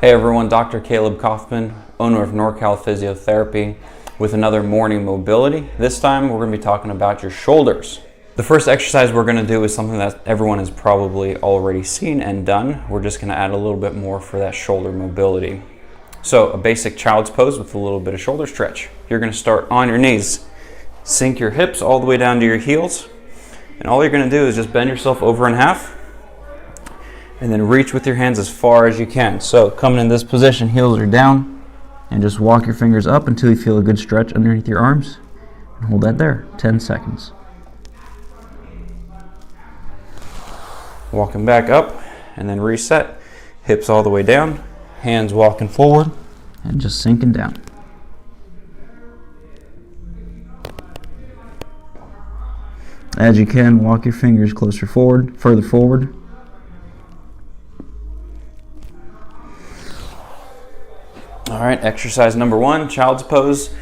Hey everyone, Dr. Caleb Kaufman, owner of NorCal Physiotherapy, with another morning mobility. This time we're going to be talking about your shoulders. The first exercise we're going to do is something that everyone has probably already seen and done. We're just going to add a little bit more for that shoulder mobility. So a basic child's pose with a little bit of shoulder stretch. You're going to start on your knees, sink your hips all the way down to your heels, and all you're going to do is just bend yourself over in half and then reach with your hands as far as you can. So coming in this position, heels are down, and just walk your fingers up until you feel a good stretch underneath your arms, and hold that there, 10 seconds. Walking back up, and then reset, hips all the way down, hands walking forward, and just sinking down. As you can, walk your fingers closer forward, further forward. All right, exercise number 1, child's pose,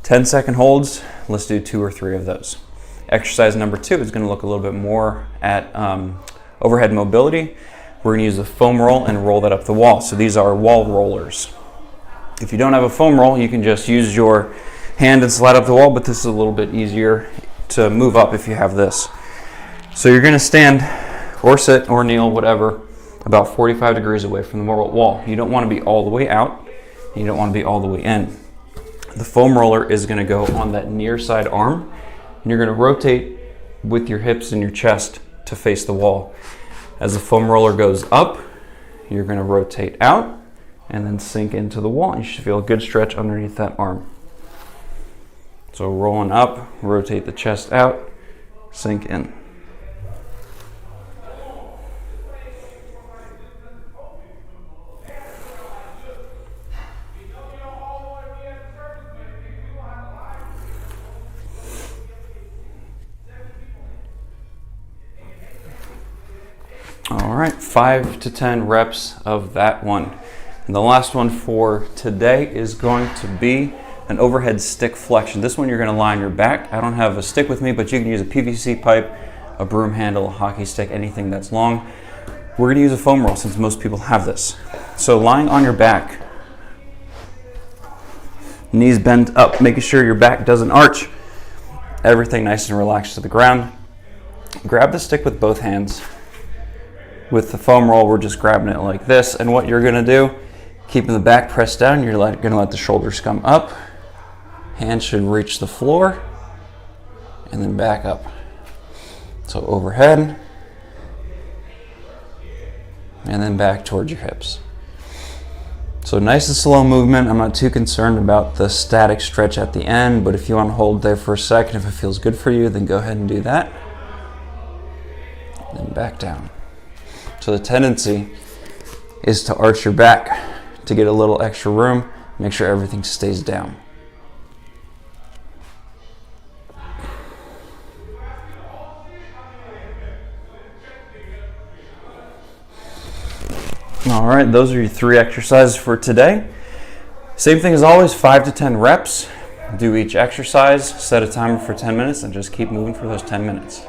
10-second holds. Let's do 2 or 3 of those. Exercise number 2 is going to look a little bit more at overhead mobility. We're going to use the foam roll and roll that up the wall. So these are wall rollers. If you don't have a foam roll, you can just use your hand and slide up the wall, but this is a little bit easier to move up if you have this. So you're going to stand or sit or kneel, whatever, about 45 degrees away from the wall. You don't want to be all the way out. You don't want to be all the way in. The foam roller is going to go on that near side arm, and you're going to rotate with your hips and your chest to face the wall. As the foam roller goes up, you're going to rotate out and then sink into the wall. You should feel a good stretch underneath that arm. So rolling up, rotate the chest out, sink in. All right, 5 to 10 reps of that one. And the last one for today is going to be an overhead stick flexion. This one you're going to lie on your back. I don't have a stick with me, but you can use a PVC pipe, a broom handle, a hockey stick, anything that's long. We're going to use a foam roll since most people have this. So lying on your back, knees bent up, making sure your back doesn't arch, everything nice and relaxed to the ground. Grab the stick with both hands. With the foam roll, we're just grabbing it like this, and what you're going to do, keeping the back pressed down, you're going to let the shoulders come up. Hands should reach the floor, and then back up. So overhead, and then back towards your hips. So nice and slow movement. I'm not too concerned about the static stretch at the end, but if you want to hold there for a second, if it feels good for you, then go ahead and do that. And then back down. So the tendency is to arch your back to get a little extra room, make sure everything stays down. All right, those are your 3 exercises for today. Same thing as always, 5 to 10 reps. Do each exercise, set a timer for 10 minutes, and just keep moving for those 10 minutes.